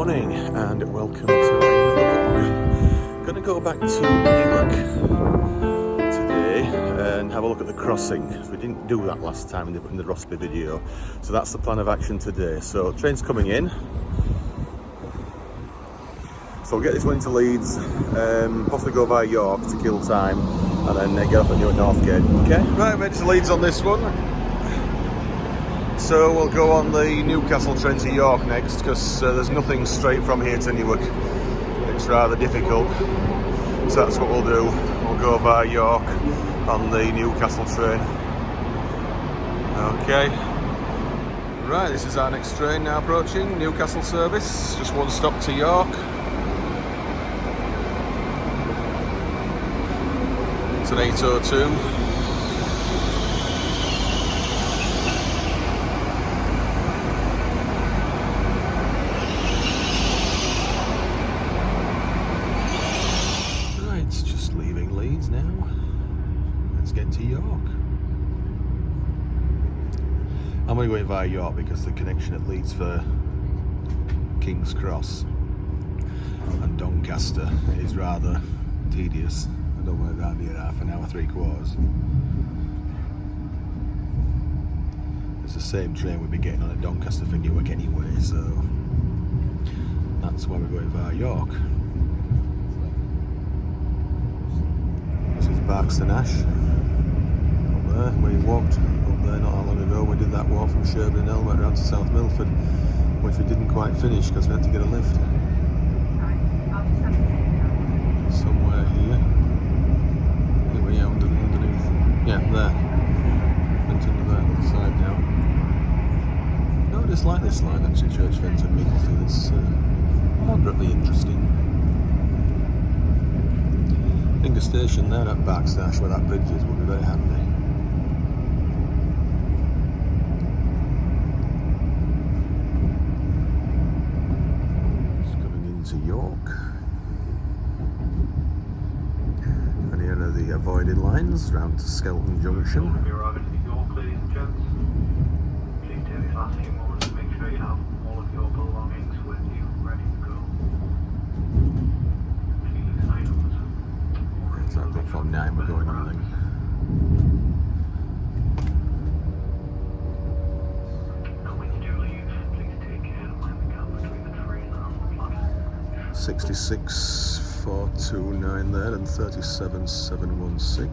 morning and welcome to another vlog. Going to go back to Newark today and have a look at the crossing. We didn't do that last time in the Rossby video, so that's the plan of action today. So train's coming in, so we'll get this one into Leeds, possibly go via York to kill time, and then get off at Newark Northgate. Okay, right, we're to Leeds on this one. So we'll go on the Newcastle train to York next, because there's nothing straight from here to Newark. It's rather difficult, so that's what we'll do. We'll go via York on the Newcastle train. Okay, right, this is our next train now approaching, Newcastle service, just one stop to York. It's an 8:02. To York. I'm only going via York because the connection at Leeds for King's Cross and Doncaster is rather tedious. I don't want around here half an hour, 3/4. It's the same train we'll be getting on at Doncaster for Newark anyway, so that's why we're going via York. This is Barkston Ash. We walked up there not that long ago. We did that walk from Sherburn and Elmet around to South Milford, which we didn't quite finish because we had to get a lift. Somewhere here. Here we are underneath. Yeah, there. Went under there on the side now. No, I just like this line actually, Church Fens and Micklefield. It's moderately interesting. I think a station there at Barkstash where that bridge is will be very handy. To York, and here are the avoided lines round to Skelton Junction. When you're arriving at York, ladies and gents, please take these last few moments to make sure you have all of your belongings with you, ready to go. Please items. It's like from 9 we're going on, I think. And when you do leave, please take care and mind the gap between the train and the platform. 66,429 there and 37,716.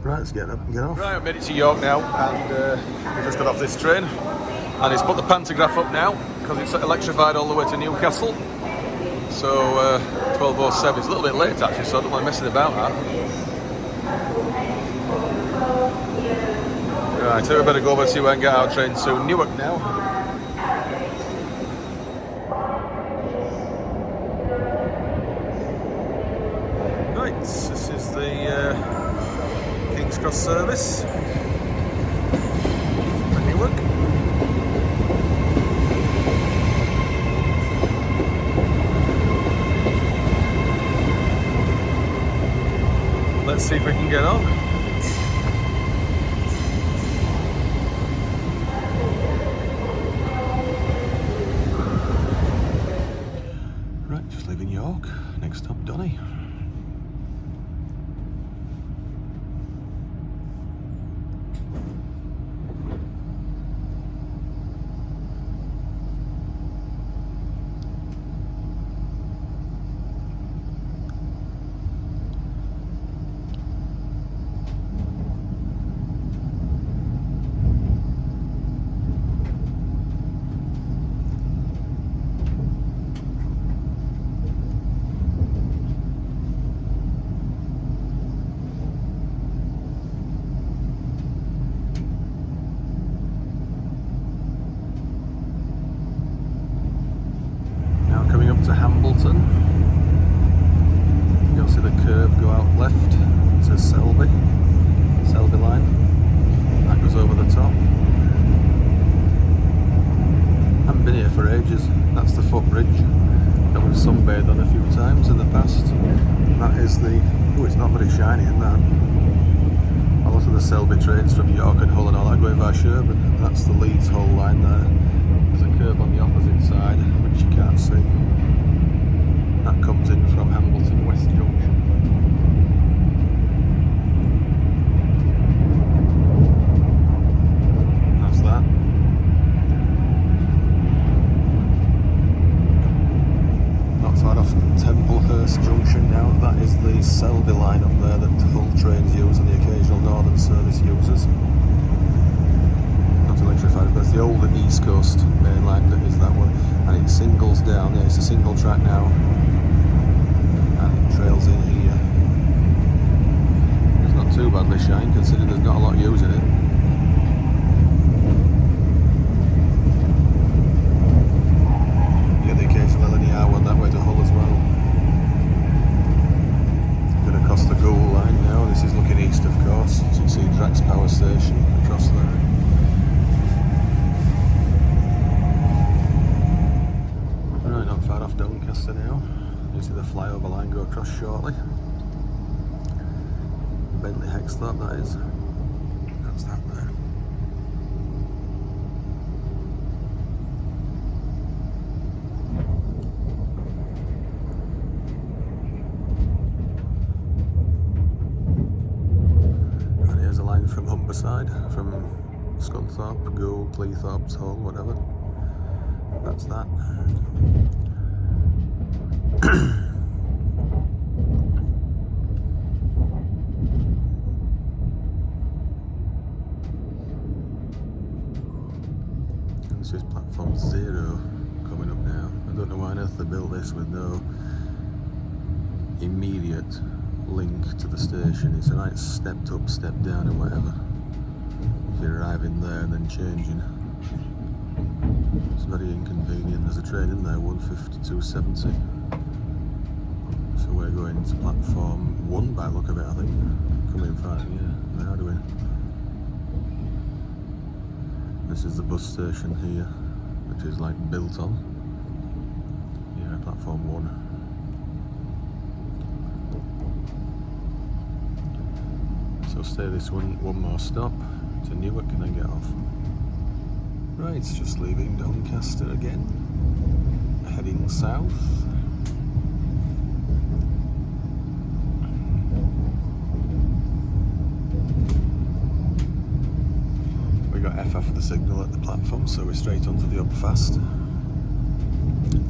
Right, let's get up and get off. Right, I've made it to York now, and we just got off this train, and it's put the pantograph up now because it's electrified all the way to Newcastle. So 12:07. It's a little bit late actually, so I don't mind messing about that. Right, so we better go over and see where I can get our train to Newark now. This is the King's Cross service for Newark. Let's see if we can get on. Right, just leaving York. Next stop, Donny. Coming up to Hambleton, you'll see the curve go out left to Selby line, that goes over the top. Haven't been here for ages. That's the footbridge that we've sunbathed on a few times in the past. That is the, oh, it's not very shiny in that. A lot of the Selby trains from York and Hull and all that going via Sherburn. That's the Leeds Hull line there. There's a curb on the opposite side, which you can't see. That comes in from Hambleton West Junction. That's that. Not far off Templehurst Junction now. That is the Selby line up there that Hull trains use and the occasional Northern service uses. Not electrified, but it's the older East Coast main line that is that one. And it singles down, yeah, it's a single track now. And it trails in here. It's not too badly shine, considering there's not a lot using it. You get the occasional LNER one that way to Hull as well. Going across the Gould line now. This is looking east, of course. So you can see Drax Power Station across there. Right, not far off Doncaster now. You see the flyover line go across shortly. Bentley Hexthorpe, that is. That's that there. And here's a line from Humberside, from Scunthorpe, Gould, Cleethorpe, Hull, whatever. That's that. This is platform 0 coming up now. I don't know why on earth they built this with no immediate link to the station. It's a nice stepped up, stepped down and whatever. If you're arriving there and then changing. It's very inconvenient. There's a train in there, 152.70. So we're going to platform 1 by the look of it, I think. Coming in front, yeah, they are doing. This is the bus station here, which is like built on. Yeah, platform 1. So stay this one more stop to Newark and then get off. Right, just leaving Doncaster again, heading south. We got FF for the signal at the platform, so we're straight onto the Upfast.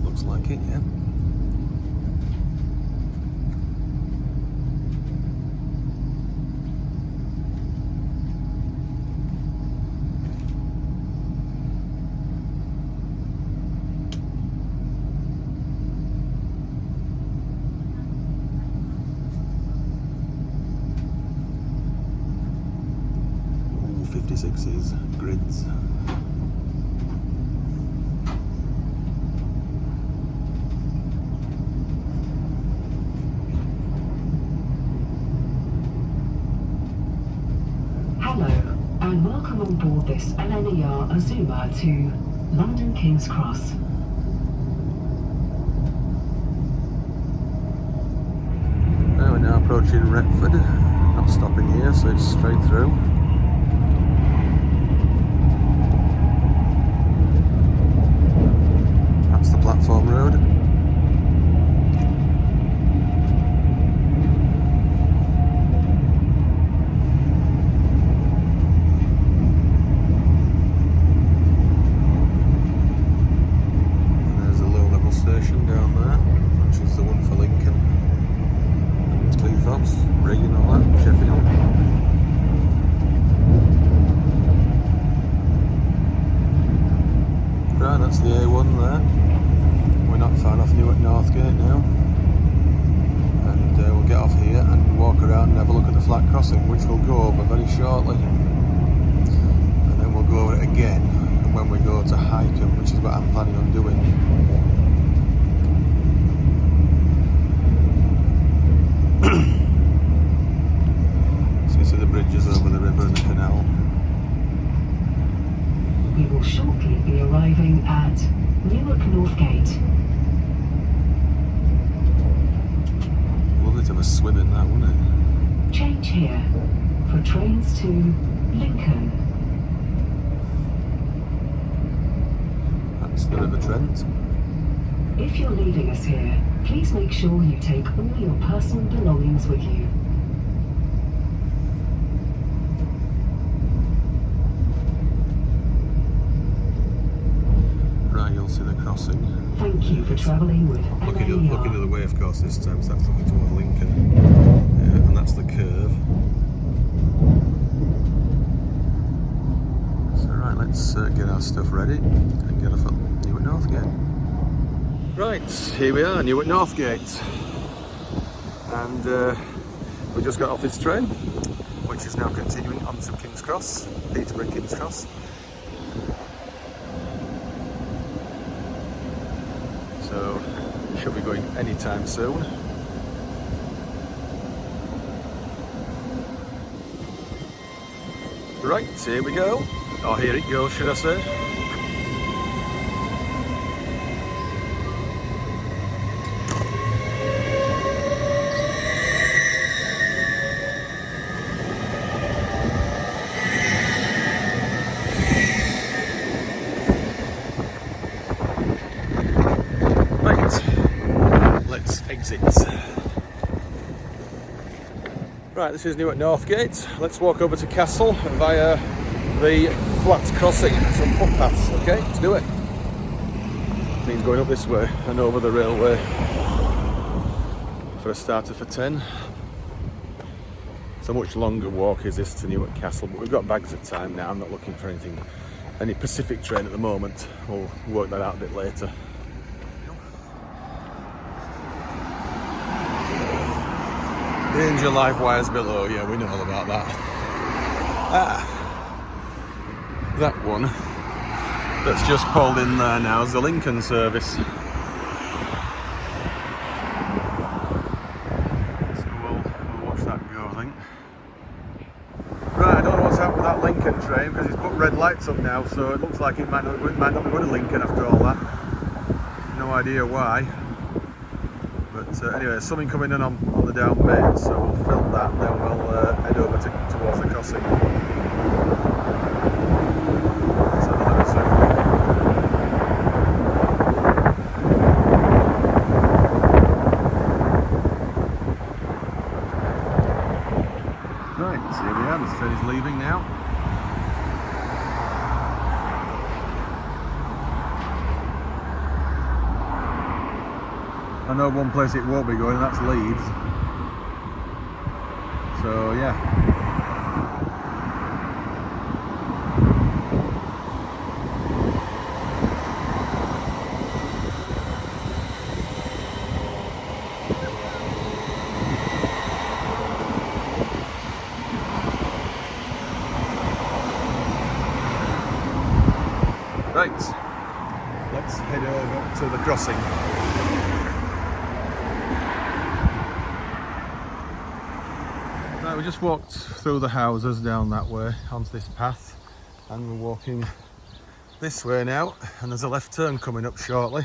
Looks like it, yeah. Ooh, 56s, grids. Hello, and welcome on board this LNER Azuma to London King's Cross. We're now approaching Retford, not stopping here, so it's straight through. That's the platform road. There's a low-level station down there, which is the one for Lincoln. Cleethorpes, Reading, all that, Sheffield. Right, that's the A1 there. We're not far off Newark Northgate now. And we'll get off here and walk around and have a look at the flat crossing, which we'll go over very shortly. And then we'll go over it again when we go to Hykeham, which is what I'm planning on doing. So you see the bridges over the river and the canal. We will shortly be arriving at Newark Northgate. Lovely to have a swim in that, wouldn't it? Change here for trains to Lincoln. It's the River Trent. If you're leaving us here, please make sure you take all your personal belongings with you. Right, you'll see the crossing. Thank you for travelling with Looking LAR. the way, of course, this time, so that's looking toward Lincoln. Yeah, and that's the curve. So right, let's get our stuff ready and get off at Newark Northgate. Right, here we are, Newark Northgate. And we just got off this train, which is now continuing on to King's Cross, Peterborough King's Cross. So, should be going anytime soon. Right, here we go. Or here it goes, should I say. Let's exit. Right, this is Newark Northgate. Let's walk over to Castle via the flat crossing, some footpaths. Okay, let's do it. Means going up this way and over the railway for a starter for 10. It's a much longer walk is this to Newark Castle, but we've got bags of time now. I'm not looking for any Pacific train at the moment. We'll work that out a bit later. Danger live wires below, yeah, we know all about that. That one that's just pulled in there now is the Lincoln service. So we'll watch that go, I think. Right, I don't know what's happened with that Lincoln train because it's put red lights up now, so it looks like it might not be going to Lincoln after all that. No idea why. But anyway, there's something coming in on the down main, so we'll film that, then we'll head over towards the crossing. Let's have a look soon. Right, so here we are, this train is leaving now. I know one place it won't be going, and that's Leeds. So yeah. Right, let's head over to the crossing. Right, we just walked through the houses down that way onto this path, and we're walking this way now, and there's a left turn coming up shortly.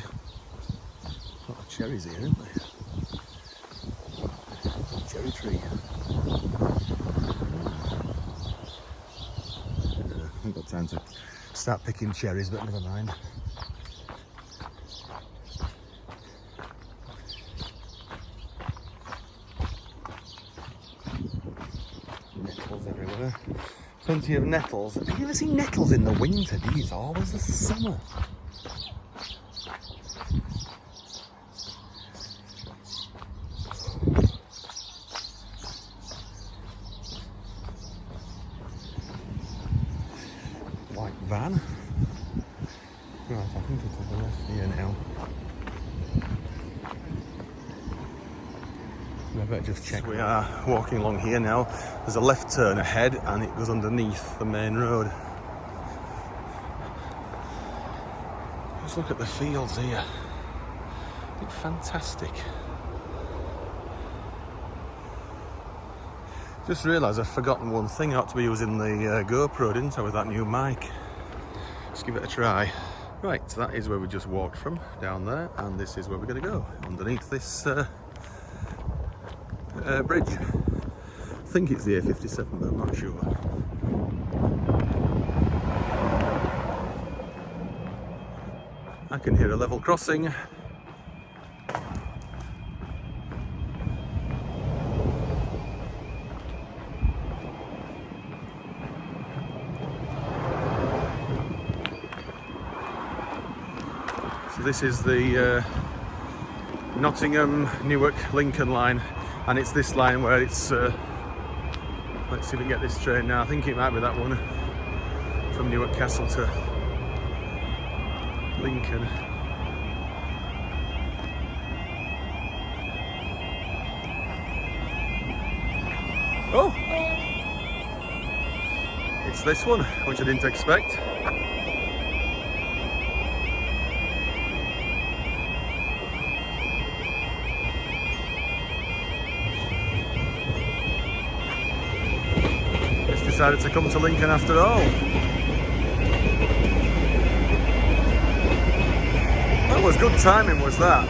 A lot of cherries here, isn't there? Cherry tree. I haven't got time to start picking cherries, but never mind. Nettles everywhere. Plenty of nettles. Have you ever seen nettles in the winter? These are always the summer. White van. Right, I think it's on the left here now. I better just check. We are walking along here now. There's a left turn ahead and it goes underneath the main road. Just look at the fields here. They're fantastic. Just realised I've forgotten one thing. I ought to be using the GoPro, didn't I, with that new mic. Let's give it a try. Right, so that is where we just walked from, down there, and this is where we're going to go, underneath this bridge. I think it's the A57, but I'm not sure. I can hear a level crossing. So this is the Nottingham, Newark, Lincoln line, and it's this line where it's let's see if we can get this train now. I think it might be that one from Newark Castle to Lincoln. Oh! It's this one, which I didn't expect. Just decided to come to Lincoln after all. That was good timing, was that?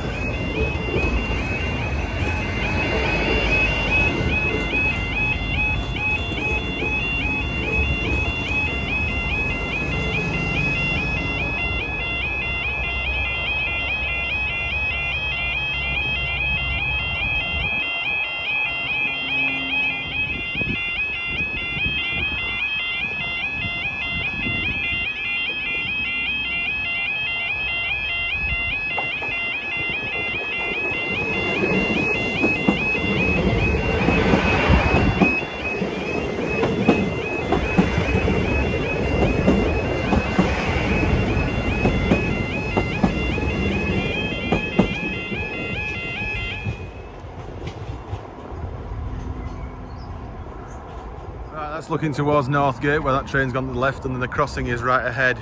That's looking towards Northgate, where that train's gone to the left, and then the crossing is right ahead,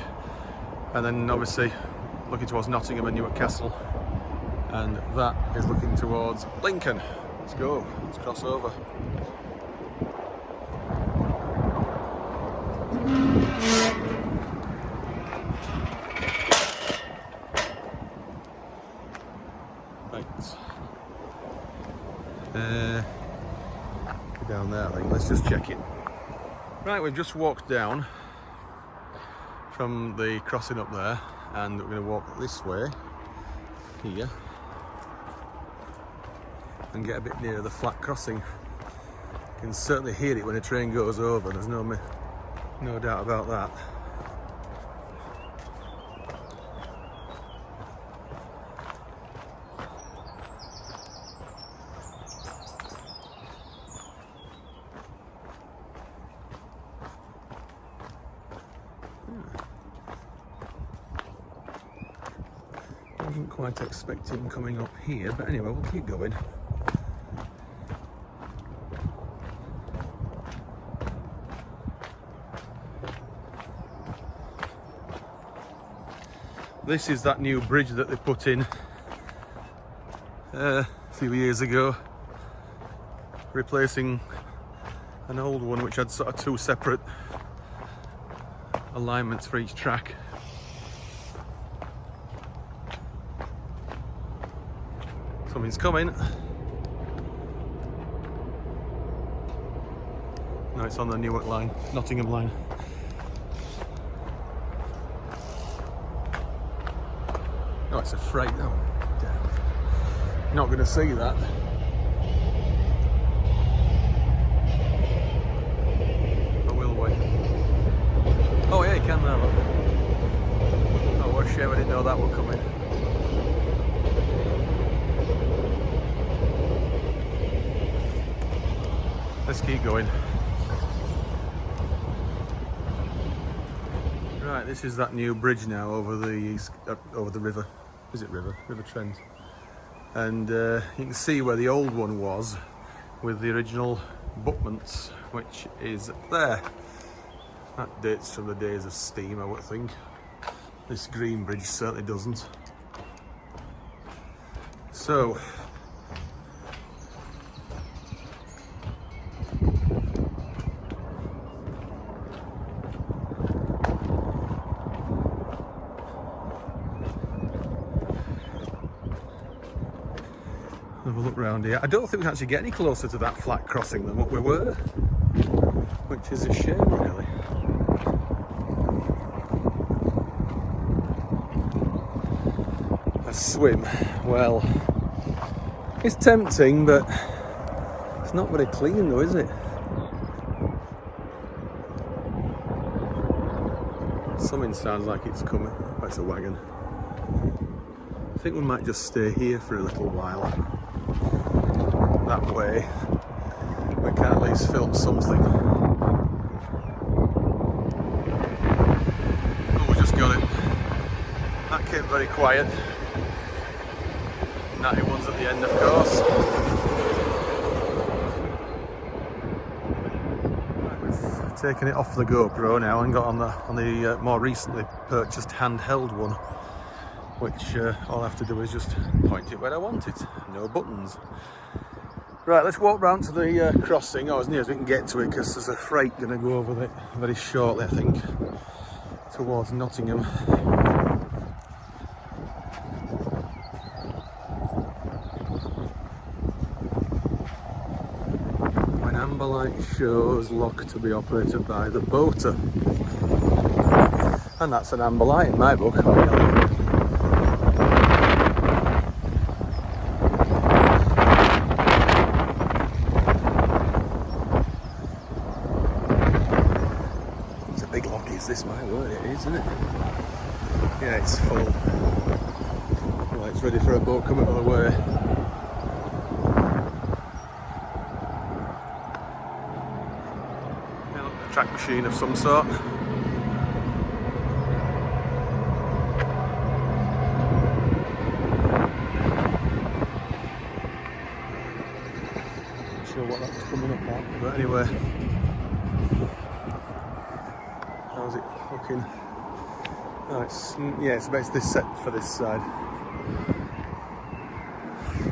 and then obviously looking towards Nottingham and Newark Castle, and that is looking towards Lincoln. Let's go, let's cross over. Right. Down there, I think. Let's just check it. Right, we've just walked down from the crossing up there, and we're going to walk this way here and get a bit nearer the flat crossing. You can certainly hear it when a train goes over, there's no doubt about that. Wasn't quite expecting coming up here, but anyway, we'll keep going. This is that new bridge that they put in a few years ago, replacing an old one which had sort of two separate alignments for each track. Something's coming. No, it's on the Newark line, Nottingham line. Oh, it's a freight now. Damn. Not going to see that. Or will we? Oh yeah, you can now. Oh, what a shame I didn't know that would come in. Let's keep going. Right, this is that new bridge now over the river. Is it river? River Trent. And you can see where the old one was with the original abutments, which is there. That dates from the days of steam, I would think. This green bridge certainly doesn't. So, have a look round here. I don't think we can actually get any closer to that flat crossing than what we were, which is a shame, really. swim. Well, it's tempting, but it's not very clean though, is it? Something sounds like it's coming. Oh, it's a wagon. I think we might just stay here for a little while. That way we can at least film something. Oh, we just got it. That came very quiet. Natty one's at the end, of course. We've taken it off the GoPro now and got on the more recently purchased handheld one, which all I have to do is just point it where I want it. No buttons. Right, let's walk round to the crossing, or as near as we can get to it, because there's a freight going to go over it very shortly, I think, towards Nottingham. When amber light shows lock to be operated by the boater. And that's an amber light in my book. This my word, it is, isn't it? Yeah, it's full. Well, it's ready for a boat coming the other way. Yeah, a track machine of some sort. Not sure what that's coming up at, but anyway. How's it looking? Oh, it's basically this set for this side.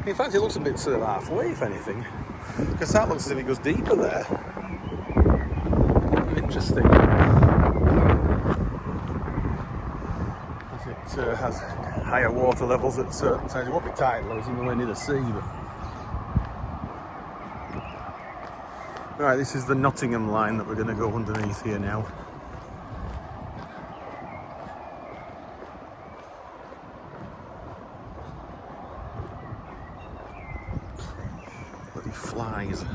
In fact, it looks a bit sort of halfway, if anything, because that looks as if it goes deeper there. Interesting. As it has higher water levels at certain times. It won't be tidal, it's nowhere near the sea. But... Right, this is the Nottingham line that we're going to go underneath here now. Flies.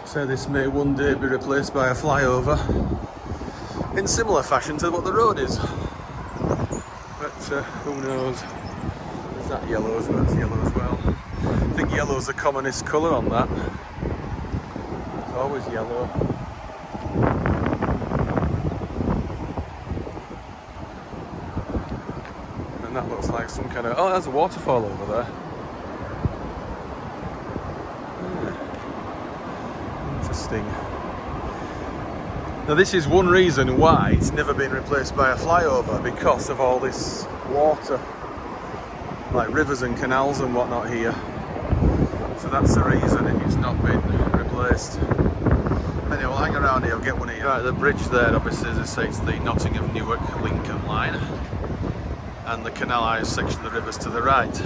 So this may one day be replaced by a flyover in similar fashion to what the road is. But who knows? Is that yellow? That's yellow as well. I think yellow's the commonest colour on that. It's always yellow. That looks like some kind of... Oh, there's a waterfall over there. Yeah. Interesting. Now this is one reason why it's never been replaced by a flyover, because of all this water, like rivers and canals and whatnot here. So that's the reason it's not been replaced. Anyway, we'll hang around here, I'll get one here. Right, the bridge there, obviously, as I say, it's the Nottingham Newark Lincoln line. And the canalised section of the rivers to the right.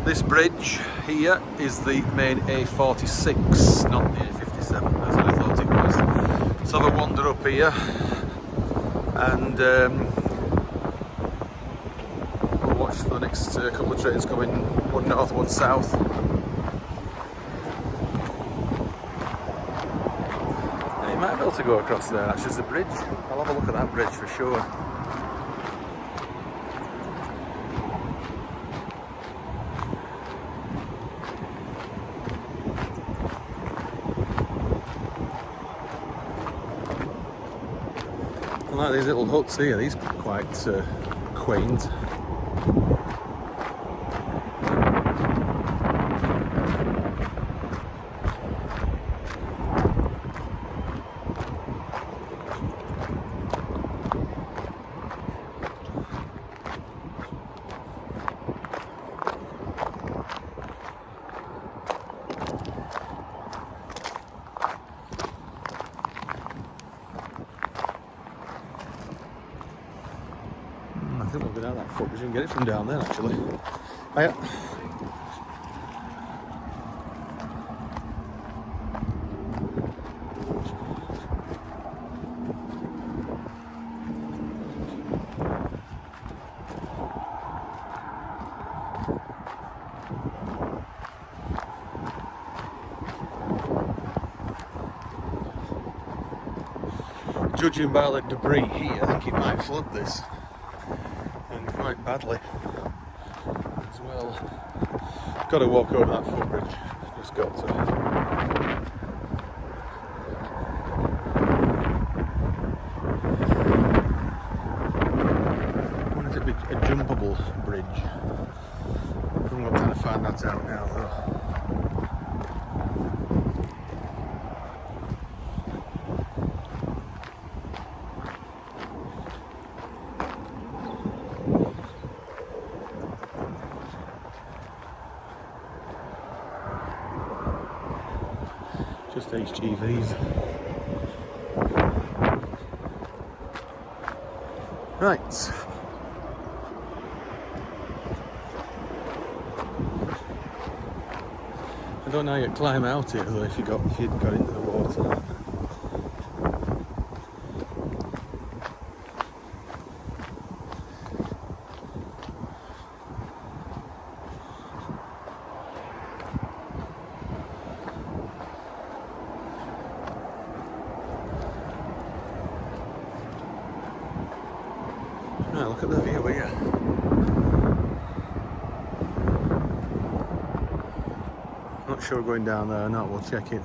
This bridge here is the main A46, not the A57, as I thought it was. So have a wander up here, and we'll watch for the next couple of trains coming, one north, one south. Now you might be able to go across there, actually, there's a bridge. I'll have a look at that bridge for sure. I like these little huts here, these are quite quaint. I think we'll go down that foot because you can get it from down there actually. Hiya. judging by the debris here, I think it might flood this, and quite badly as well. Got to walk over that footbridge, just got to. I wonder if it'd be a jumpable bridge. I'm not trying to find that out now though. Just HGVs. Right. I don't know how you'd climb out here though if you'd got into the water. Right, look at the view here. Not sure going down there or not, we'll check it.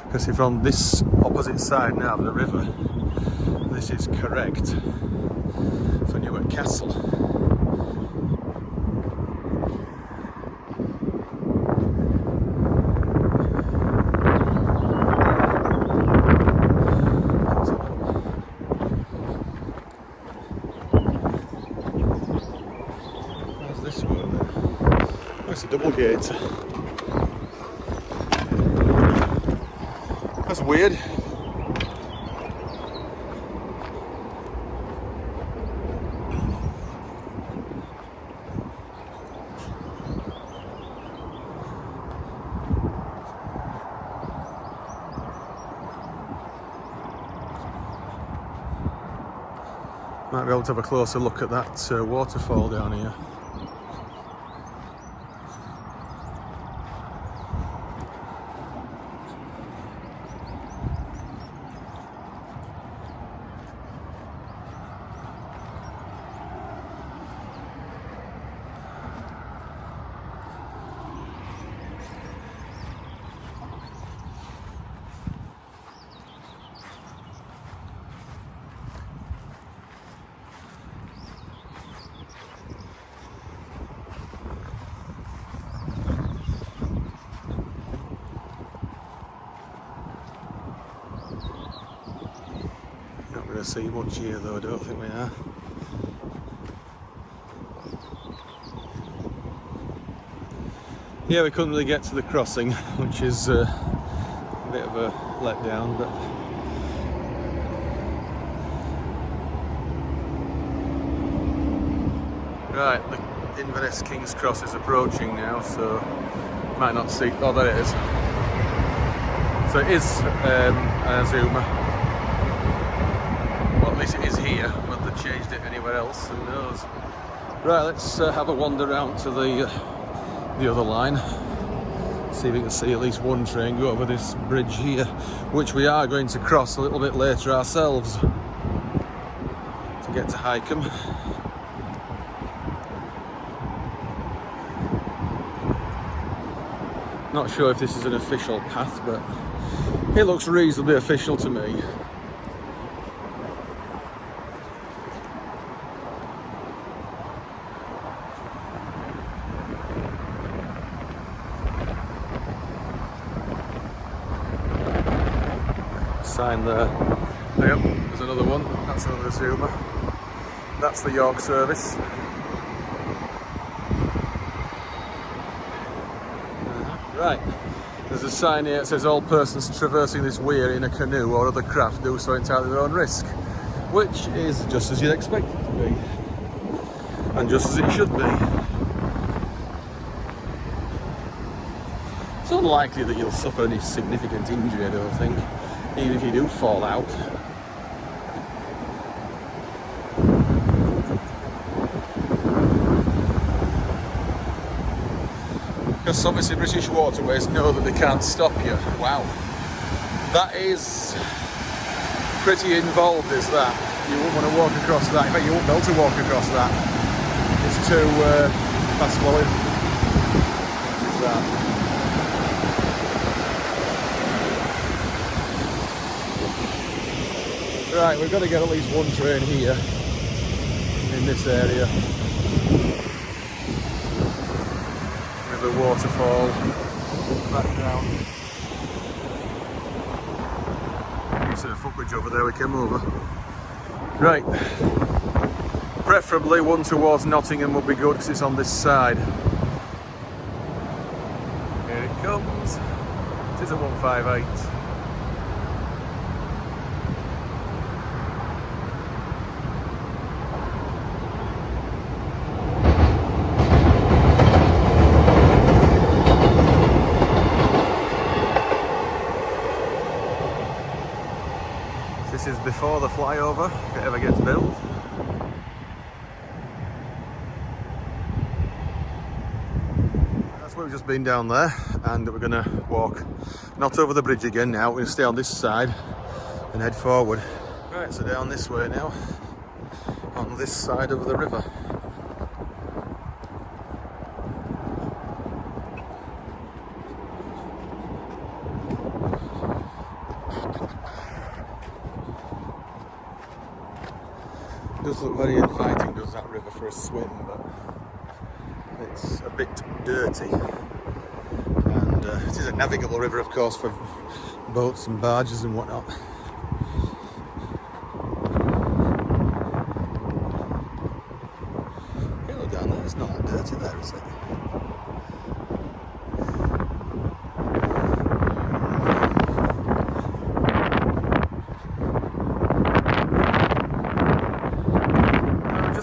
Because if on this opposite side now of the river, this is correct for Newark Castle. How's this work then? Oh, it's a double gate. That's weird. Might be able to have a closer look at that waterfall down here. Not going to see much here though, I don't think we are. Yeah, we couldn't really get to the crossing, which is a bit of a letdown, but right, the Inverness King's Cross is approaching now, so you might not see. Oh, there it is. So it is an Azuma. Well, at least it is here. Whether they changed it anywhere else, who knows? Right, let's have a wander around to the other line. See if we can see at least one train go over this bridge here, which we are going to cross a little bit later ourselves to get to Hykeham. Not sure if this is an official path, but it looks reasonably official to me. Sign there. Yep, there's another one. That's another Zoomer. That's the York service. Right. There's a sign here that says all persons traversing this weir in a canoe or other craft do so entirely at their own risk, which is just as you'd expect it to be, and just as it should be. It's unlikely that you'll suffer any significant injury, I don't think, even if you do fall out. Because obviously British Waterways know that they can't stop you. Wow. That is pretty involved, is that. You wouldn't want to walk across that. In fact, you won't be able to walk across that. It's too fast flowing. Is that. Right, we've got to get at least one train here in this area. With a waterfall background. You see the footbridge over there we came over. Right. Preferably one towards Nottingham would be good because it's on this side. Here it comes. It is a 158. This is before the flyover, if it ever gets built. That's where we've just been down there, and we're going to walk not over the bridge again now. We're going to stay on this side and head forward. Right, so down this way now, on this side of the river. It does look very inviting, does that river, for a swim, but it's a bit dirty. And it is a navigable river, of course, for boats and barges and whatnot. Hey, look down there, it's not that dirty there, is it?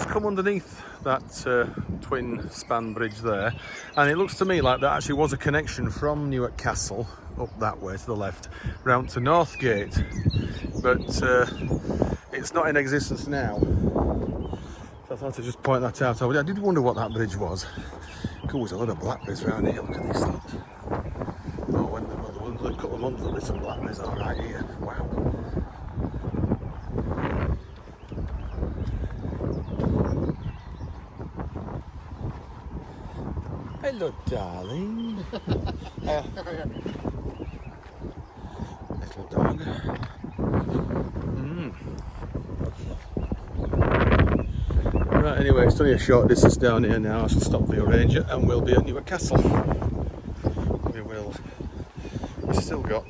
Come underneath that twin span bridge there, and it looks to me like that actually was a connection from Newark Castle up that way to the left round to Northgate, but it's not in existence now, so I thought I'd just point that out. I did wonder what that bridge was. Cool, there's a lot of blackberries around here. Look at this lot. Oh, when a couple of months there'll be some blackberries all right here. Wow. Hello, darling. Little dog. Right, anyway, it's only a short distance down here now. I shall stop the Ranger and we'll be at Newark Castle. We've still got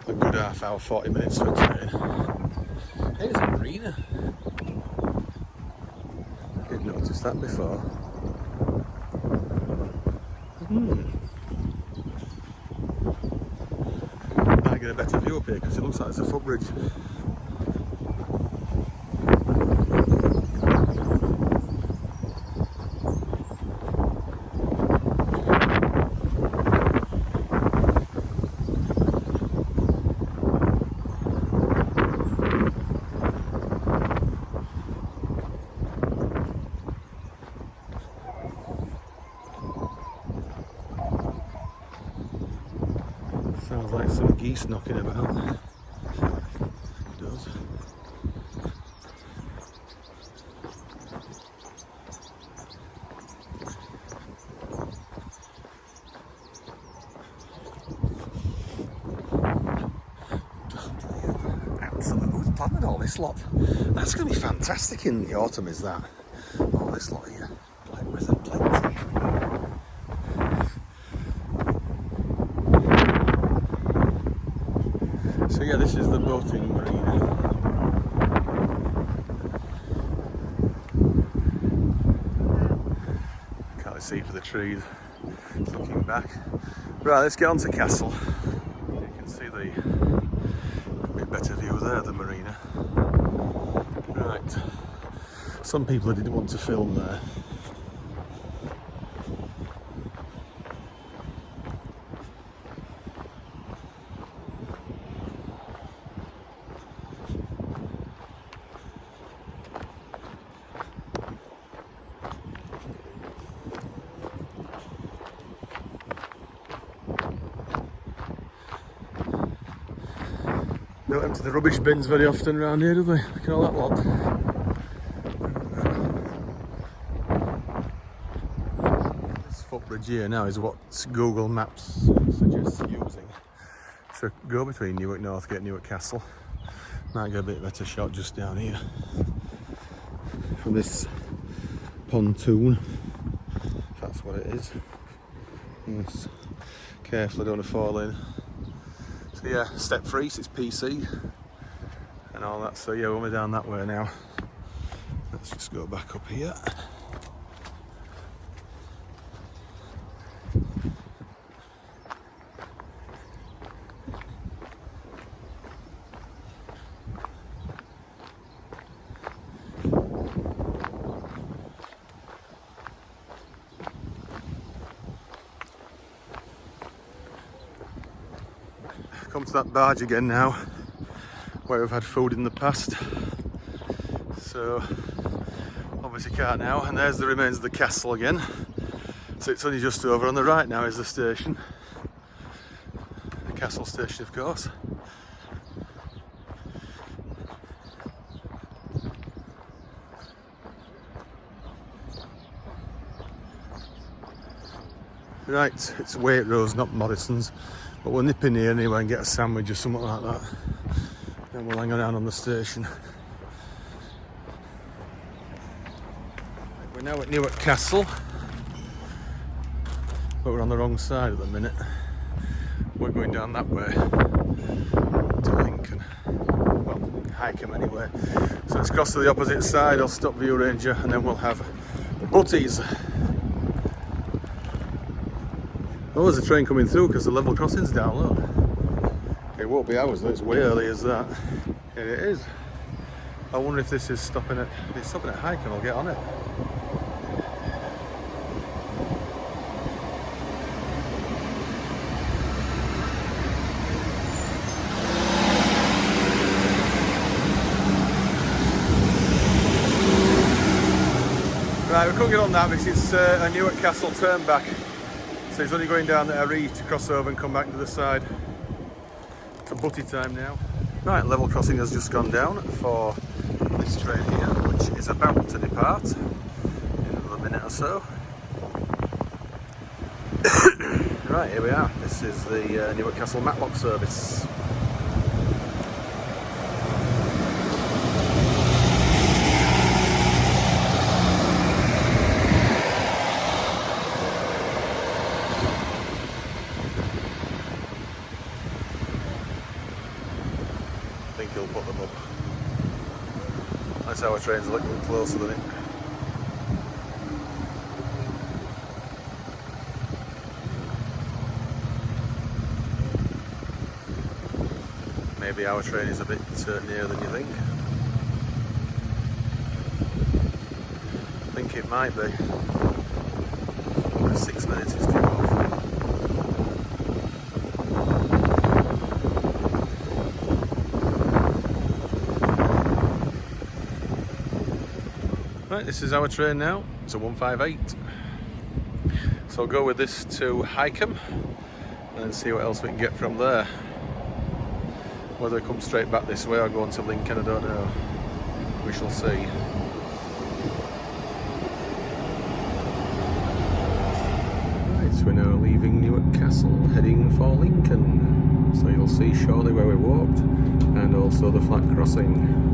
a good half hour, 40 minutes for a train. Here's a marina. I didn't notice that before. Might get a better view up here because it looks like it's a footbridge. Sounds like some geese knocking about. It does. Absolutely planted all this lot. That's going to be fantastic in the autumn, is that? All this lot here. Like with a plenty. So yeah, this is the boating marina. Can't see for the trees. It's looking back. Right, let's get on to Castle. You can see the bit better view there, the marina. Right. Some people didn't want to film there. Don't empty the rubbish bins very often around here, do they? Look at all that lot. This footbridge here now is what Google Maps suggests using to go between Newark Northgate and Newark Castle. Might get a bit better shot just down here from this pontoon, if that's what it is. Yes. Careful, I don't want to fall in. So yeah, step free, so it's PC and all that. So yeah, we're down that way now. Let's just go back up here. Come to that barge again now, where we've had food in the past. So obviously can't now, and there's the remains of the castle again. So it's only just over. On the right now is the station, the castle station, of course. Right, it's Waitrose, not Morrison's. But we'll nip in here anyway and get a sandwich or something like that. Then we'll hang around on the station. We're now at Newark Castle, but we're on the wrong side at the minute. We're going down that way to Lincoln. Well, Hykeham anyway. So let's cross to the opposite side. I'll stop View Ranger and then we'll have butties. Oh, there's a train coming through because the level crossing's down low. It won't be ours though, it's way early as that. Here it is. I wonder if this is stopping at, if it's stopping at Hykeham, I'll get on it. Right, we couldn't get on that because it's a Newark Castle turn back. So he's only going down the RE to cross over and come back to the side. It's a butty time now. Right, level crossing has just gone down for this train here, which is about to depart in another minute or so. Right, here we are. This is the Newark Castle Matlock service. I think he'll put them up. That's our train's a little closer than it. Maybe our train is a bit nearer than you think. I think it might be. 6 minutes is due off. Right, this is our train now. It's a 158. So I'll go with this to Hykeham and then see what else we can get from there. Whether it comes straight back this way or go on to Lincoln, I don't know. We shall see. Right, so we're now leaving Newark Castle, heading for Lincoln. So you'll see shortly where we walked and also the flat crossing.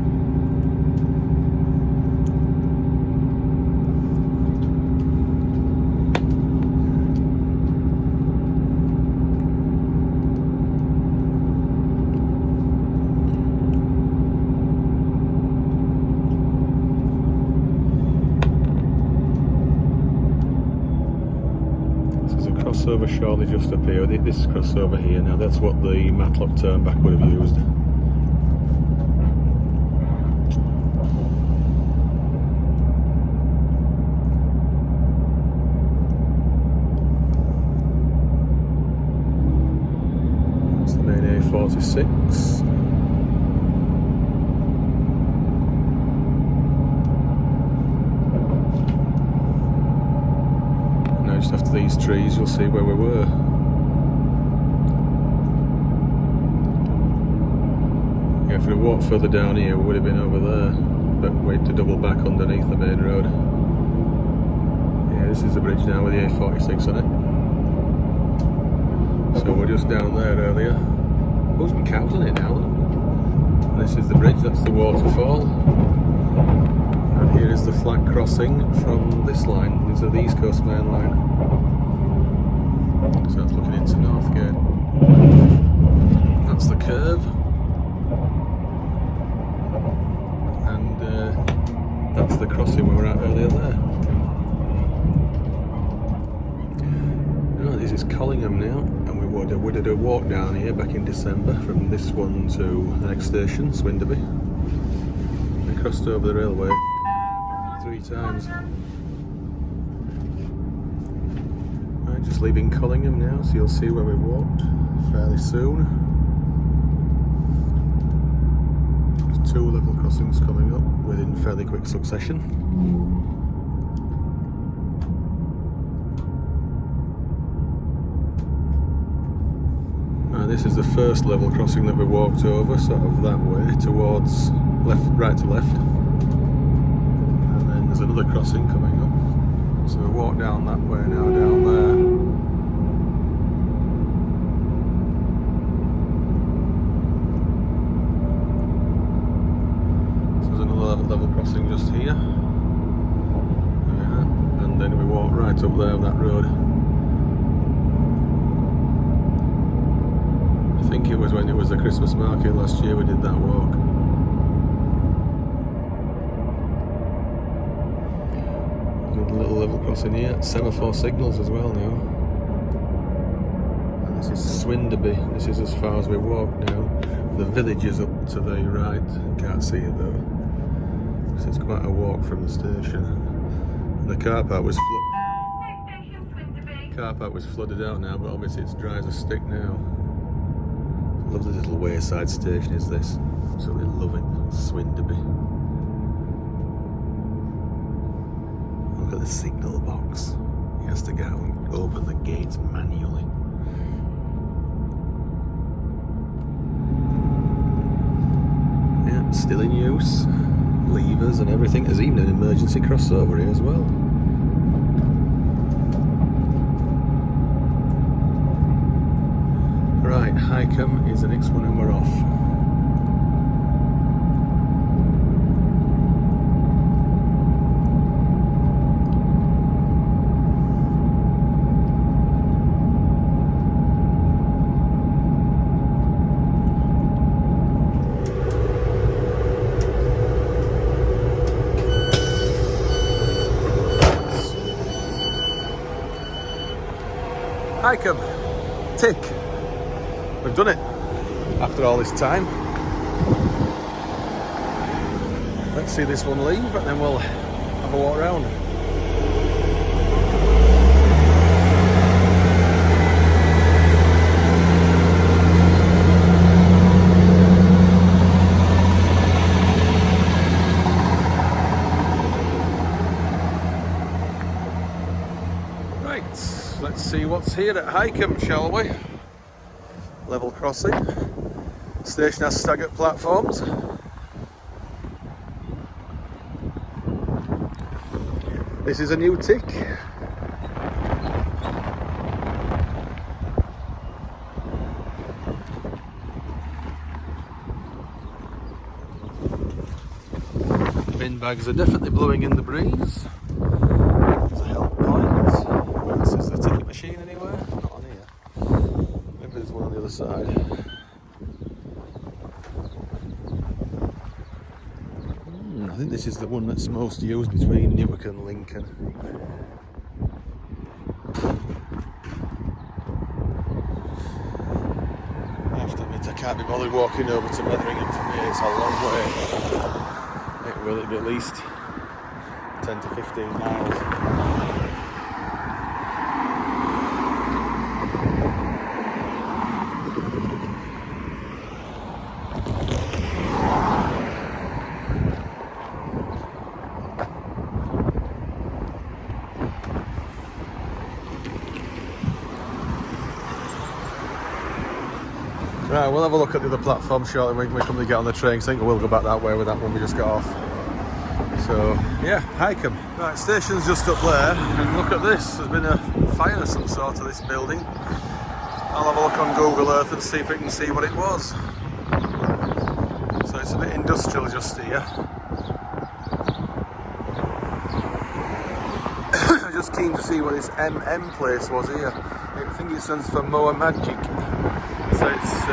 Crossover surely just up here. This crossover here now, that's what the Matlock turnback would have used. That's the main A46. Just after these trees you'll see where we were. if we walked further down here, we would have been over there, but we had to double back underneath the main road. Yeah, this is the bridge now with the A46 on it. So we're just down there earlier. Oh, some cows on it now. And this is the bridge, that's the waterfall. And here is the flat crossing from this line. These are the East Coast Main Line. So that's looking into Northgate. That's the curve. And that's the crossing we were at earlier there. Right, this is Collingham now, and we did a walk down here back in December from this one to the next station, Swinderby. We crossed over the railway 3 times. Right, just leaving Collingham now, so you'll see where we walked fairly soon. There's 2 level crossings coming up within fairly quick succession. This is the first level crossing that we walked over, sort of that way towards left, right to left, and then there's another crossing coming up. So we walk down that way now, down there. So there's another level crossing just here, and then we walk right up there on that road. I think it was when it was the Christmas market last year we did that walk. There's a little level crossing here, semaphore signals as well now. And this is Swinderby, this is as far as we walk now. The village is up to the right, can't see it though. So it's quite a walk from the station. And the car park was flooded out now, but obviously it's dry as a stick now. Lovely little wayside station is this. Absolutely love it. Swinderby. Look at the signal box. He has to go and open the gates manually. Yeah, still in use. Levers and everything. There's even an emergency crossover here as well. Right, Hykeham is the next one and we're off. Hykeham, tick. We've done it after all this time. Let's see this one leave and then we'll have a walk around. Right, let's see what's here at Hykeham, shall we? Level crossing. Station has staggered platforms. This is a new tick. Bin bags are definitely blowing in the breeze. There's a help point. This is the ticket machine anywhere? Not on here. Maybe there's one on the other side. I think this is the one that's most used between Newark and Lincoln. I have to admit I can't be bothered walking over to Nottingham from here, it's a long way. It will be at least 10 to 15 miles. Right, we'll have a look at the other platform shortly when we come to get on the train. I think we'll go back that way with that one we just got off. So, yeah, Hykeham. Right, station's just up there, and look at this. There's been a fire of some sort of this building. I'll have a look on Google Earth and see if we can see what it was. So it's a bit industrial just here. I'm just keen to see what this MM place was here. I think it stands for Mower Magic. So it's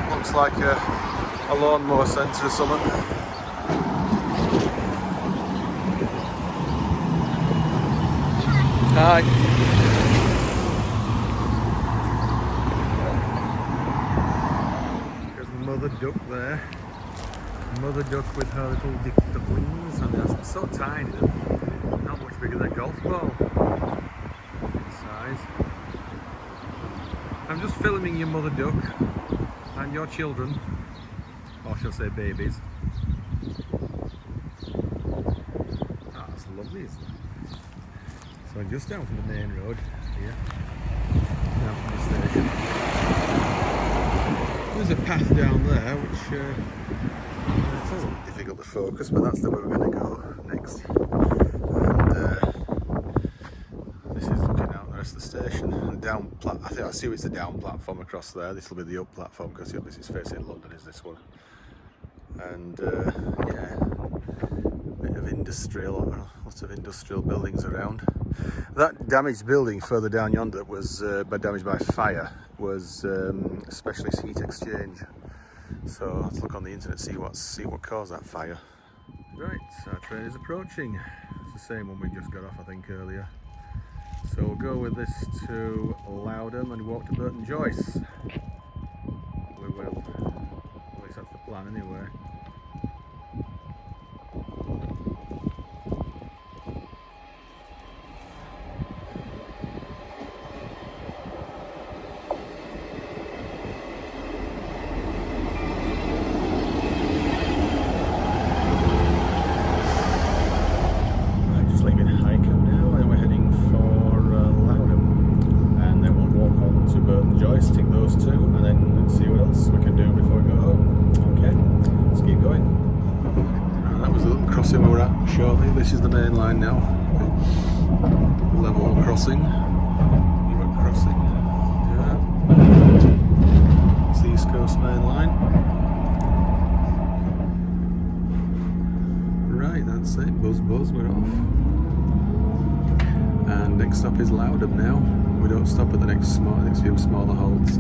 looks like a lawnmower centre or something. Hi. There's the mother duck there. Mother duck with her little ducklings, and they're so tiny, they're not much bigger than a golf ball in size. I'm just filming your mother duck and your children, or shall I say babies. Ah, that's lovely, isn't it? So I'm just down from the main road here, down from the station. There's a path down there which it's a little difficult to focus, but that's the way we're going to go next. And this is looking out the rest of the station. And down I see it's the down platform across there. This will be the up platform because this is facing London, is this one. And yeah, a bit of industrial, lots of industrial buildings around. That damaged building further down yonder that was damaged by fire was specialist heat exchange. So let's look on the internet, see what caused that fire. Right, our train is approaching. It's the same one we just got off, I think, earlier. So we'll go with this to Lowdham and walk to Burton Joyce. We will. At least that's the plan anyway. Tick those two and then see what else we can do before we go home. Okay, let's keep going. And that was the little crossing we were at shortly. This is the main line now. Level crossing. Newark crossing. Yeah. It's the East Coast main line. Right, that's it. Buzz buzz, we're off. And next stop is Lowdham now. We don't stop at the next few smaller halts.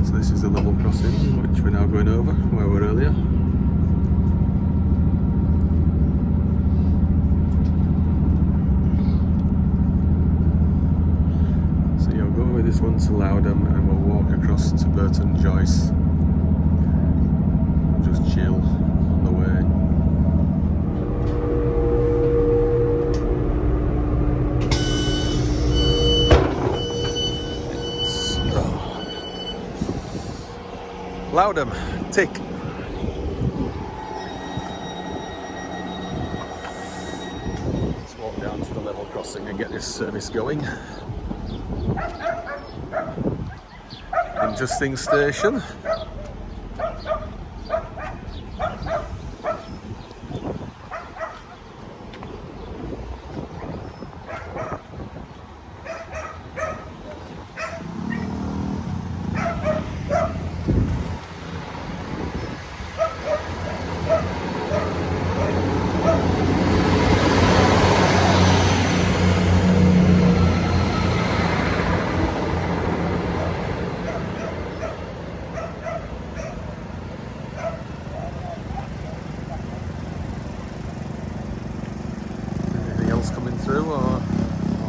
So this is the level crossing, which we're now going over, where we were earlier. So yeah, we'll go with this one to Lowdham and we'll walk across to Burton Joyce. Just chill on the way. Lowdham, tick. Let's walk down to the level crossing and get this service going. Interesting station. Coming through or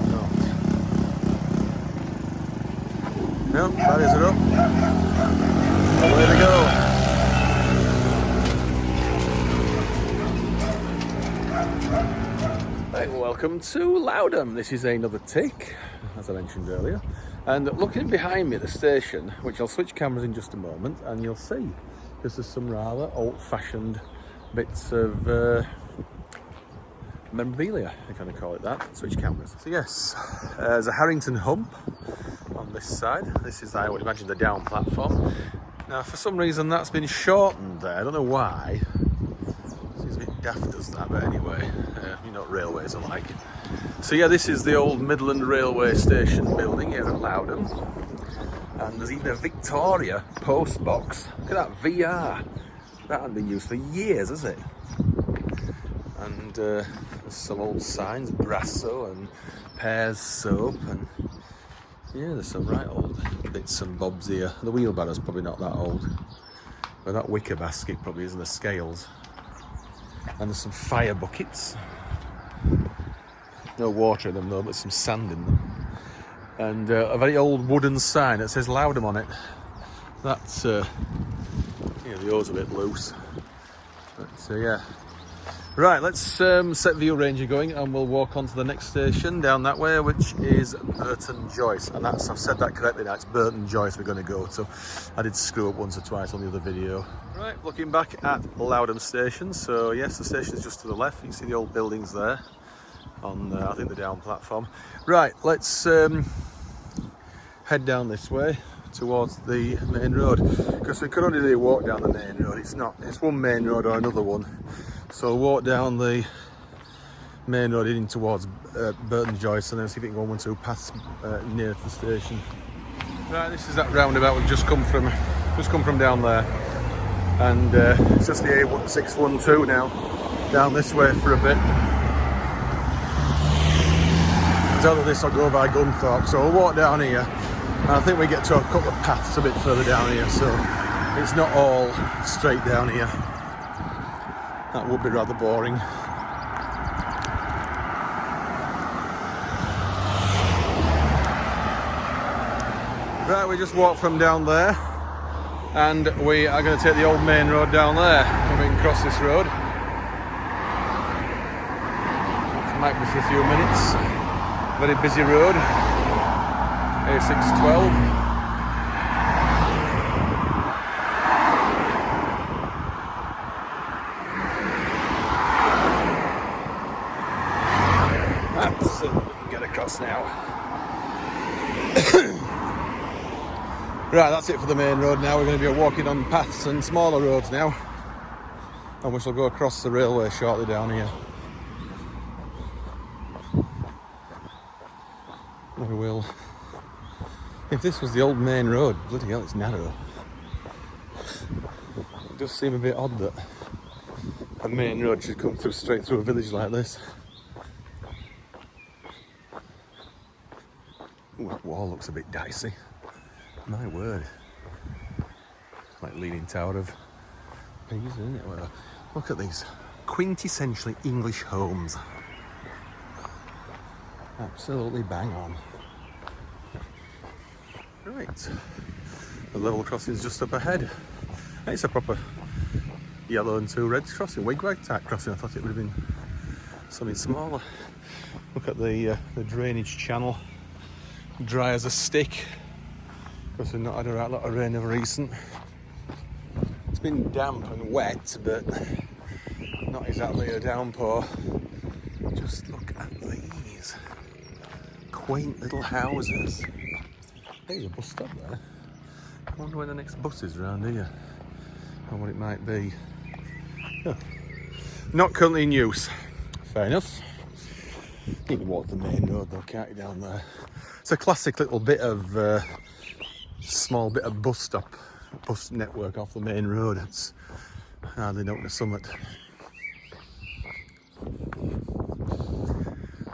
not? Nope, barriers are up. Away we go. Right, welcome to Lowdham. This is another tick, as I mentioned earlier. And looking behind me at the station, which I'll switch cameras in just a moment, and you'll see, because there's some rather old-fashioned bits of memorabilia, I kind of call it that. Switch cameras. So yes, there's a Harrington hump on this side. This is, I would imagine, the down platform. Now, for some reason, that's been shortened there. I don't know why. Seems a bit daft does that, but anyway, you know what railways are like. So yeah, this is the old Midland Railway Station building here at Lowdham. And there's even a Victoria post box. Look at that, VR. That hasn't been used for years, has it? And there's some old signs, Brasso and Pears Soap, and yeah, there's some right old bits and bobs here. The wheelbarrow's probably not that old, but that wicker basket probably isn't, the scales. And there's some fire buckets. No water in them though, but some sand in them. And a very old wooden sign that says Lowdham on it. That's, yeah, the oar's a bit loose. But yeah. Right, let's set view ranger going and we'll walk on to the next station down that way, which is Burton Joyce. And that's, I've said that correctly now, it's Burton Joyce we're going to go to. I did screw up once or twice on the other video. Right, looking back at Lowdham Station. So yes, the station is just to the left. You can see the old buildings there on, I think, the down platform. Right, let's head down this way towards the main road, because we can only really walk down the main road. It's one main road or another one. So we'll walk down the main road in towards Burton Joyce and then see if we can go 1 or 2 paths near to the station. Right, this is that roundabout we've just come from down there, and it's just the A612 now, down this way for a bit. Either this or go by Gunthorpe, so we'll walk down here, and I think we get to a couple of paths a bit further down here, so it's not all straight down here. That would be rather boring. Right, we just walked from down there, and we are going to take the old main road down there, and we can cross this road. It might be for a few minutes. Very busy road, A612. That's it, we can get across now. Right, that's it for the main road now. We're going to be walking on paths and smaller roads now. And we shall go across the railway shortly down here. We will. If this was the old main road, bloody hell, it's narrow. It does seem a bit odd that a main road should come through straight through a village like this. Ooh, that wall looks a bit dicey. My word. Like Leaning Tower of Pisa, isn't it? Well, look at these quintessentially English homes. Absolutely bang on. Right, the level crossing is just up ahead. It's a proper yellow and 2 reds crossing, wigwag type crossing. I thought it would have been something smaller. Look at the drainage channel, dry as a stick, because we've not had a right lot of rain of recent. It's been damp and wet, but not exactly a downpour. Just look at these quaint little houses. There's a bus stop there. I wonder when the next bus is around here, or what it might be. Oh. Not currently in use. Fair enough. You can walk the main road though, can't you, down there? It's a classic little bit of small bit of bus stop, bus network off the main road. It's hardly known to summit.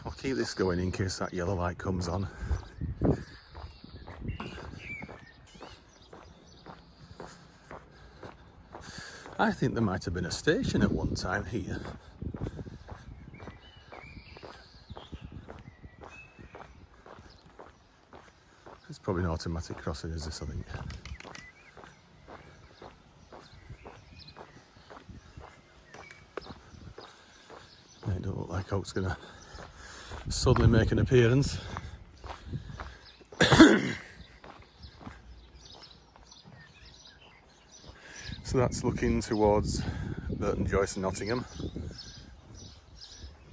I'll keep this going in case that yellow light comes on. I think there might have been a station at one time here. It's probably an automatic crossing, is this, I think. It don't look like Oak's gonna suddenly make an appearance. So that's looking towards Burton Joyce and Nottingham,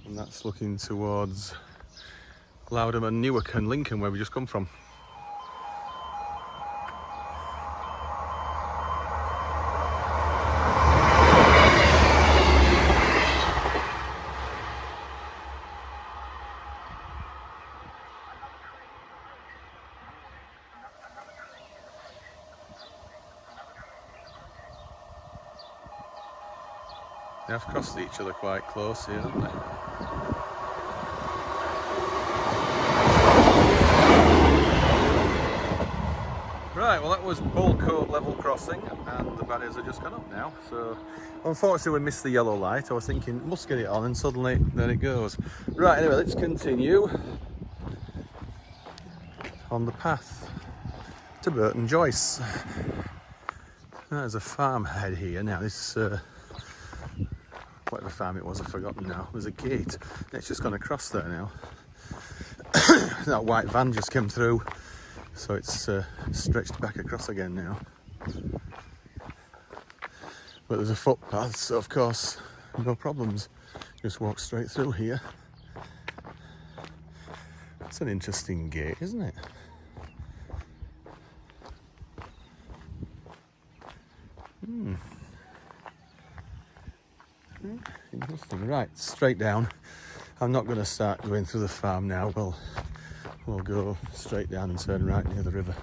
and that's looking towards Lowdham and Newark and Lincoln, where we just come from. They have crossed each other quite close here, haven't they? Right, well that was Bulcoat level crossing, and the barriers have just gone up now. So unfortunately we missed the yellow light. I was thinking must get it on, and suddenly there it goes. Right, anyway, let's continue on the path to Burton Joyce. There's a farm head here. Now this whatever farm it was, I've forgotten now. There's a gate. It's just gone across there now. That white van just came through, so it's stretched back across again now. But there's a footpath, so of course no problems. Just walk straight through here. It's an interesting gate, isn't it? Interesting. Right, straight down. I'm not going to start going through the farm now. We'll go straight down and turn right near the river.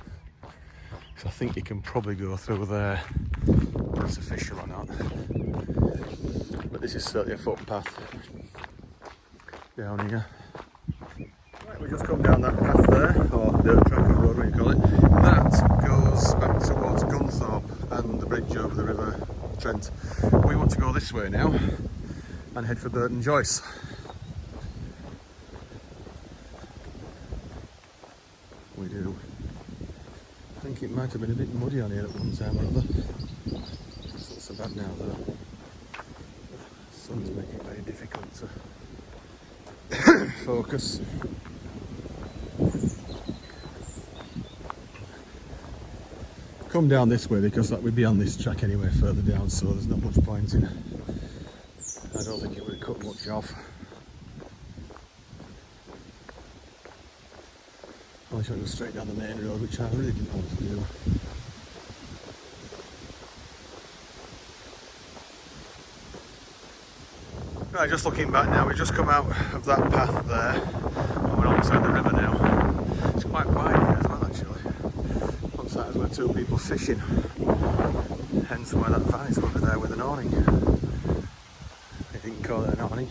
So I think you can probably go through there, whether it's official or not. But this is certainly a footpath down here. Right, we just come down that path there, or dirt track or road, what you call it. That goes back towards Gunthorpe and the bridge over the River Trent. We want to go this way now and head for Burton Joyce. We do. I think it might have been a bit muddy on here at one time or other. It's not so bad now though. The sun's making it very difficult to focus. Come down this way because that would be on this track anyway further down, so there's not much point in. I don't think it would cut much off. I wish I could go straight down the main road, which I really didn't want to do. Right, just looking back now, we've just come out of that path there and we're alongside the river now. It's quite wide here as well actually. Looks like there's where two people fishing. Hence why that van is over there with an awning. If you can call it an awning.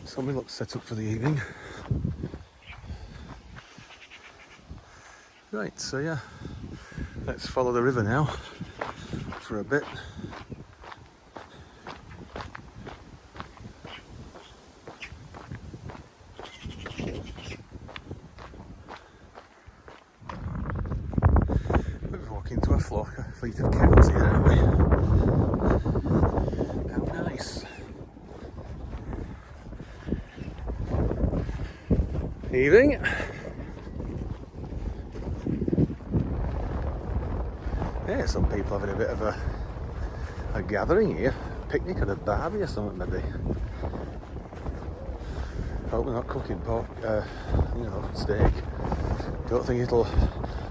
Somebody looks set up for the evening. Right, so yeah, let's follow the river now for a bit. We're walking to a fleet of cows here, aren't we? How nice. Evening. Yeah, some people having a bit of a gathering here, a picnic or a barbie or something maybe. Hope we're not cooking pork, steak. Don't think it'll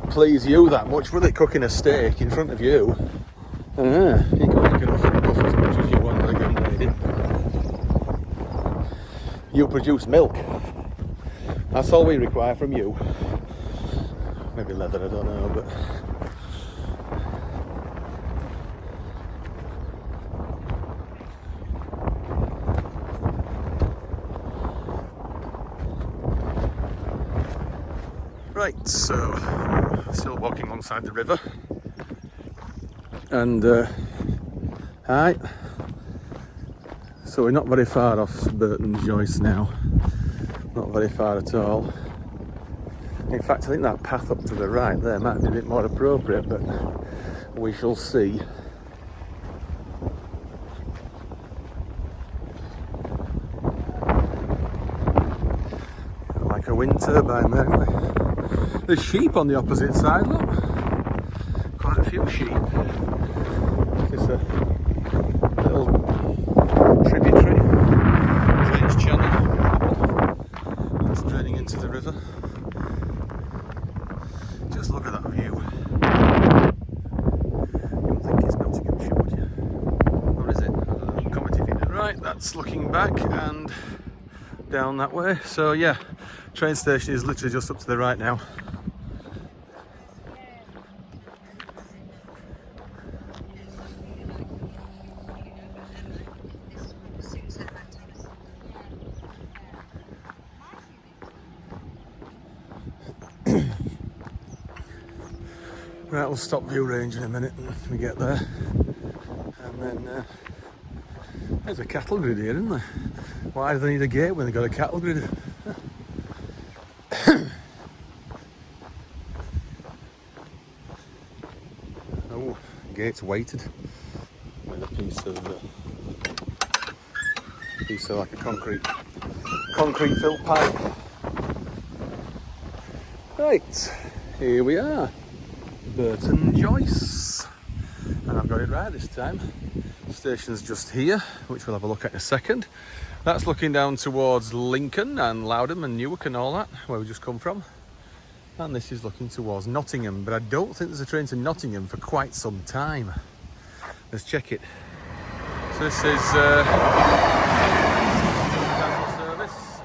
please you that much, will it, cooking a steak in front of you? You can offer the buff as much as you want, like young lady. You produce milk. That's all we require from you. Maybe leather, I don't know, but... Right, so still walking alongside the river. And, hi. So we're not very far off Burton Joyce now. Not very far at all. In fact, I think that path up to the right there might be a bit more appropriate, but we shall see. Like a wind turbine there, isn't there? There's sheep on the opposite side, look. Quite a few sheep. It's a little tributary, drainage channel. Draining into the river. Just look at that view. You wouldn't think it's Nottinghamshire, would you? Or is it? I don't know. Comment if you do. Right, that's looking back, and down that way. So yeah, train station is literally just up to the right now. Right, we'll stop view range in a minute and we get there. And then there's a cattle grid here, isn't there? Why do they need a gate when they've got a cattle grid? Oh, gate's weighted with a piece of like a concrete filled pipe. Right, here we are. Burton Joyce, and I've got it right this time. The station's just here, which we'll have a look at in a second. That's looking down towards Lincoln and Lowdham and Newark and all that, where we just come from. And this is looking towards Nottingham, but I don't think there's a train to Nottingham for quite some time. Let's check it. So this is service.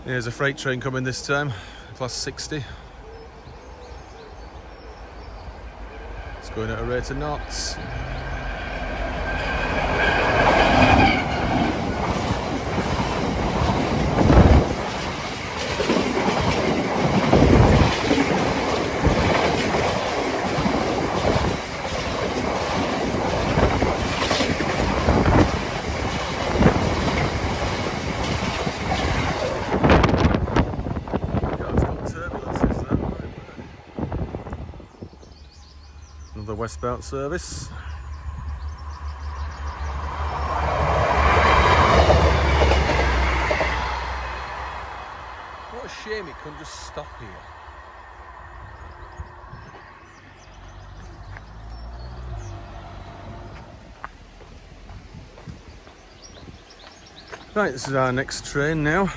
Here's a freight train coming this time, class 60. It's going at a rate of knots. Another westbound service. What a shame it couldn't just stop here. Right, this is our next train now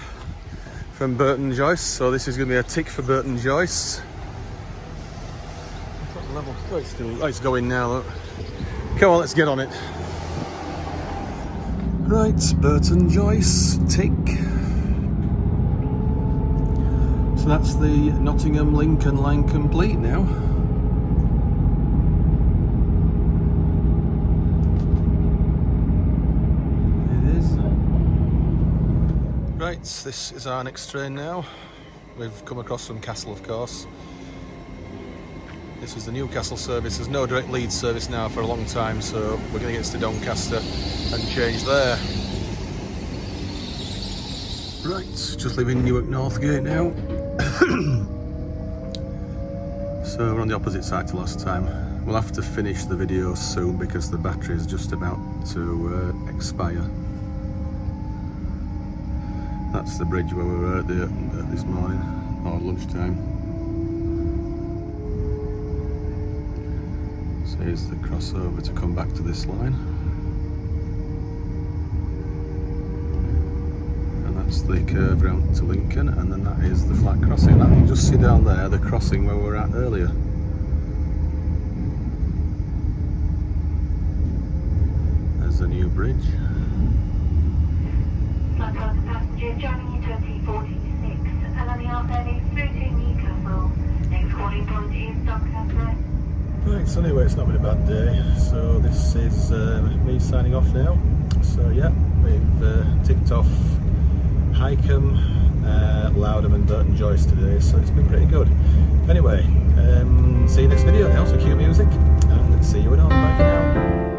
from Burton Joyce. So this is going to be a tick for Burton Joyce. Level. Oh, it's going now, look. Come on, let's get on it. Right, Burton Joyce, tick. So that's the Nottingham Lincoln line complete now. It is. Right, this is our next train now. We've come across from Castle, of course. This is the Newcastle service. There's no direct Leeds service now for a long time, so we're going to get to Doncaster and change there. Right, just leaving Newark North Gate now. So we're on the opposite side to last time. We'll have to finish the video soon because the battery is just about to expire. That's the bridge where we were at this morning, or lunchtime. So here's the crossover to come back to this line. And that's the curve round to Lincoln, and then that is the flat crossing. That you can just see down there, the crossing where we were at earlier. There's the new bridge. Platform passengers joining in 2046, and on the R30 through to Newcastle. Next calling point is Doncaster. Right, so anyway, it's not been a bad day, so this is me signing off now. So yeah, we've ticked off Hykeham, Lowdham and Burton Joyce today, so it's been pretty good. Anyway, see you next video now, so cue music, and see you in all. Bye for now.